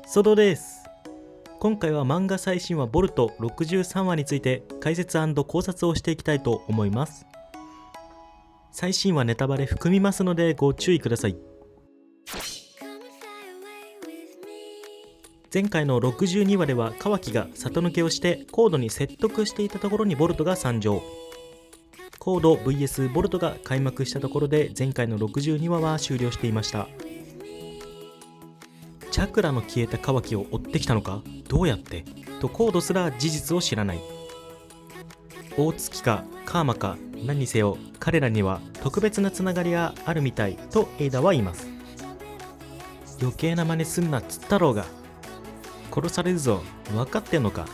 ソドです。今回は漫画最新話ボルト63話について解説&考察をしていきたいと思います。最新話ネタバレ含みますのでご注意ください。前回の62話ではカワキが里抜けをしてコードに説得していたところにボルトが参上。コード vs ボルトが開幕したところで前回の62話は終了していました。チャクラの消えたカワキを追ってきたのか、どうやってとコードすら事実を知らない。大月かカーマか何にせよ彼らには特別なつながりがあるみたいとエイダは言います。余計な真似すんなっつったろうが、殺されるぞ分かってんのか。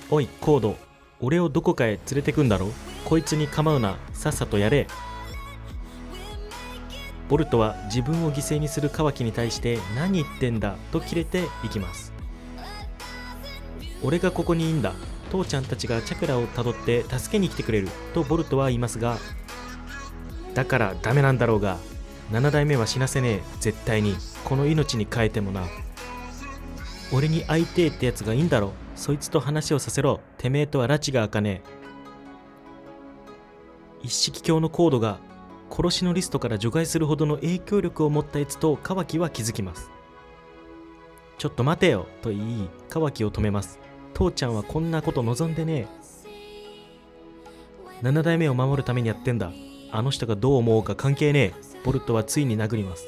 おいコード、俺をどこかへ連れてくんだろ、こいつに構うな、さっさとやれ。ボルトは自分を犠牲にするカワキに対して何言ってんだとキレていきます。俺がここにいいんだ、父ちゃんたちがチャクラをたどって助けに来てくれるとボルトは言いますが、だからダメなんだろうが、7代目は死なせねえ、絶対にこの命に変えてもな。俺に会いてえってやつがいいんだろ、そいつと話をさせろ、てめえとは拉致が開かねえ。一式教のコードが殺しのリストから除外するほどの影響力を持ったやつとカワキは気づきます。ちょっと待てよと言いカワキを止めます。父ちゃんはこんなこと望んでねえ。7代目を守るためにやってんだ、あの人がどう思おうか関係ねえ。ボルトはついに殴ります。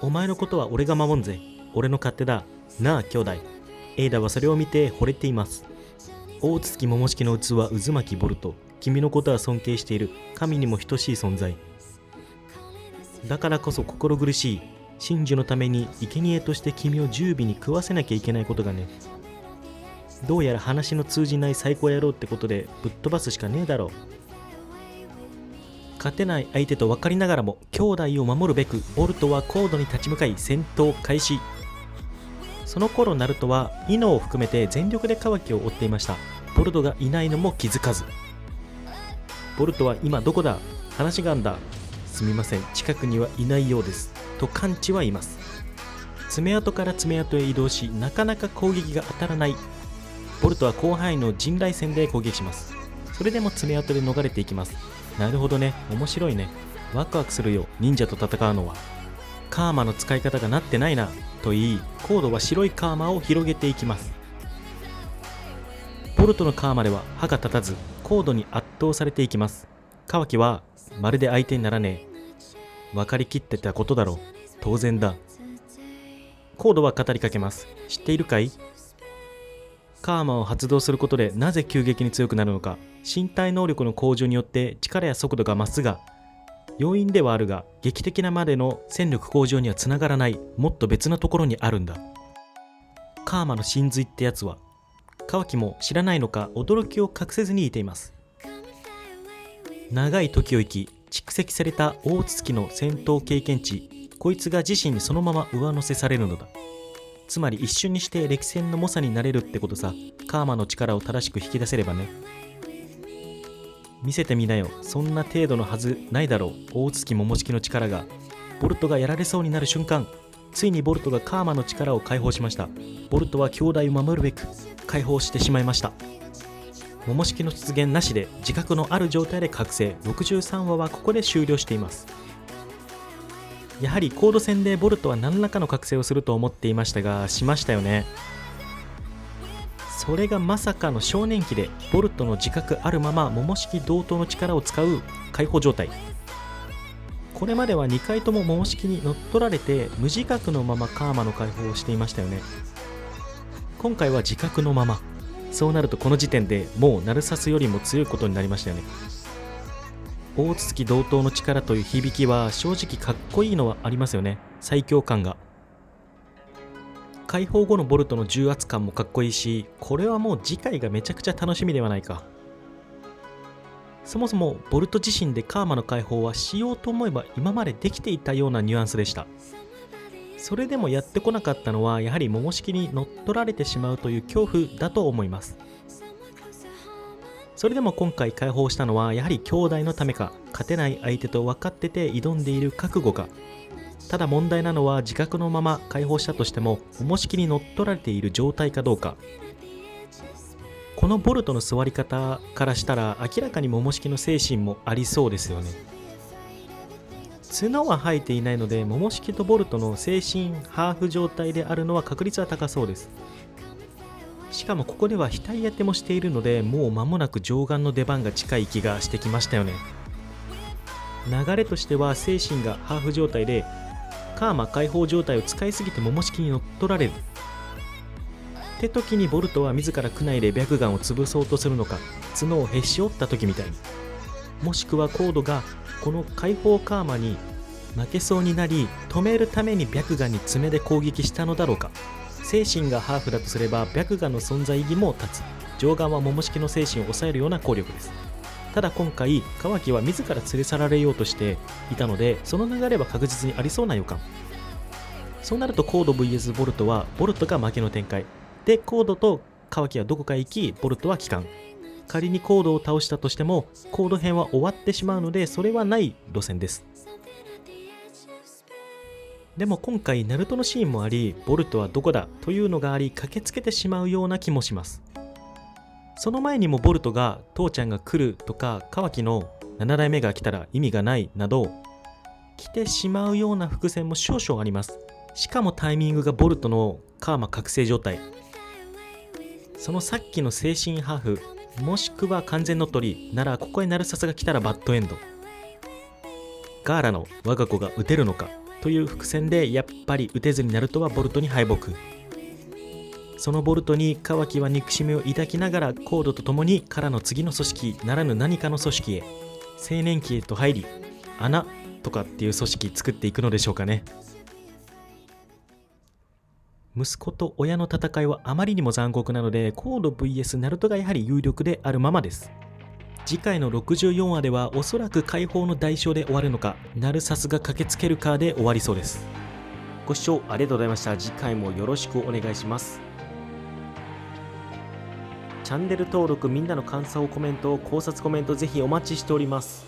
お前のことは俺が守んぜ、俺の勝手だなあ兄弟。エイダはそれを見て惚れています。大月桃式の器渦巻きボルト、君のことは尊敬している、神にも等しい存在だからこそ心苦しい。真珠のために生贄として君を十尾に食わせなきゃいけないことがね。どうやら話の通じない最高野郎ってことでぶっ飛ばすしかねえだろう。勝てない相手と分かりながらも兄弟を守るべくボルトはコードに立ち向かい戦闘開始。その頃ナルトはイノを含めて全力でカワキを追っていました。ボルトがいないのも気づかず、ボルトは今どこだ、話があんだ、すみません近くにはいないようですとカンチは言います。爪痕から爪痕へ移動しなかなか攻撃が当たらない。ボルトは広範囲の陣雷戦で攻撃します。それでも爪痕で逃れていきます。なるほどね、面白いね、ワクワクするよ忍者と戦うのは。カーマの使い方がなってないなと言いコードは白いカーマを広げていきます。ボルトのカーマでは歯が立たずコードに圧倒されていきます。カワキはまるで相手にならねえ、分かりきってたことだろう、当然だ。コードは語りかけます。知っているかい、カーマを発動することでなぜ急激に強くなるのか。身体能力の向上によって力や速度が増すが要因ではあるが、劇的なまでの戦力向上にはつながらない、もっと別なところにあるんだ。カーマの真髄ってやつは。カワキも知らないのか驚きを隠せずにいています。長い時を生き蓄積された大月の戦闘経験値、こいつが自身にそのまま上乗せされるのだ。つまり一瞬にして歴戦の猛者になれるってことさ。カーマの力を正しく引き出せればね。見せてみなよ、そんな程度のはずないだろう、大月桃式の力が。ボルトがやられそうになる瞬間、ついにボルトがカーマの力を解放しました。ボルトは兄弟を守るべく解放してしまいました。桃式の出現なしで自覚のある状態で覚醒。63話はここで終了しています。やはりコード戦でボルトは何らかの覚醒をすると思っていましたが、しましたよね。それがまさかの少年期でボルトの自覚あるまま桃式同等の力を使う解放状態。これまでは2回とも桃式に乗っ取られて無自覚のままカーマの解放をしていましたよね。今回は自覚のまま。そうなるとこの時点でもうナルサスよりも強いことになりましたよね。大月同等の力という響きは正直かっこいいのはありますよね。最強感が。解放後のボルトの重圧感もかっこいいし、これはもう次回がめちゃくちゃ楽しみではないか。そもそもボルト自身でカーマの解放はしようと思えば今までできていたようなニュアンスでした。それでもやってこなかったのはやはり桃式に乗っ取られてしまうという恐怖だと思います。それでも今回解放したのはやはり兄弟のためか、勝てない相手と分かってて挑んでいる覚悟か。ただ問題なのは自覚のまま解放したとしても桃式に乗っ取られている状態かどうか。このボルトの座り方からしたら明らかに桃式の精神もありそうですよね。角は生えていないので桃式とボルトの精神ハーフ状態であるのは確率は高そうです。しかもここでは額当てもしているので、もう間もなく上眼の出番が近い気がしてきましたよね。流れとしては精神がハーフ状態でカーマ解放状態を使いすぎて桃式に乗っ取られるって時に、ボルトは自ら区内で白眼を潰そうとするのか、角をへし折った時みたいに、もしくはコードがこの解放カーマに負けそうになり止めるために白眼に爪で攻撃したのだろうか。精神がハーフだとすれば白眼の存在意義も立つ。上眼は桃式の精神を抑えるような効力です。ただ今回カワキは自ら連れ去られようとしていたので、その流れは確実にありそうな予感。そうなるとコード vs ボルトはボルトが負けの展開で、コードとカワキはどこかへ行きボルトは帰還。仮にコードを倒したとしてもコード編は終わってしまうので、それはない路線です。でも今回ナルトのシーンもあり、ボルトはどこだというのがあり駆けつけてしまうような気もします。その前にもボルトが父ちゃんが来るとか、カワキの7代目が来たら意味がないなど来てしまうような伏線も少々あります。しかもタイミングがボルトのカーマ覚醒状態、そのさっきの精神ハーフもしくは完全乗っ取りなら、ここへナルサスが来たらバッドエンド。ガーラの我が子が撃てるのかという伏線で、やっぱり撃てずにナルトはボルトに敗北。そのボルトにカワキは憎しみを抱きながらコードと共にからの次の組織ならぬ何かの組織へ、青年期へと入り穴とかっていう組織作っていくのでしょうかね。息子と親の戦いはあまりにも残酷なので、コード vs ナルトがやはり有力であるままです。次回の64話ではおそらく解放の代償で終わるのか、ナルサスが駆けつけるかで終わりそうです。ご視聴ありがとうございました。次回もよろしくお願いします。チャンネル登録、みんなの感想コメント、考察コメントぜひお待ちしております。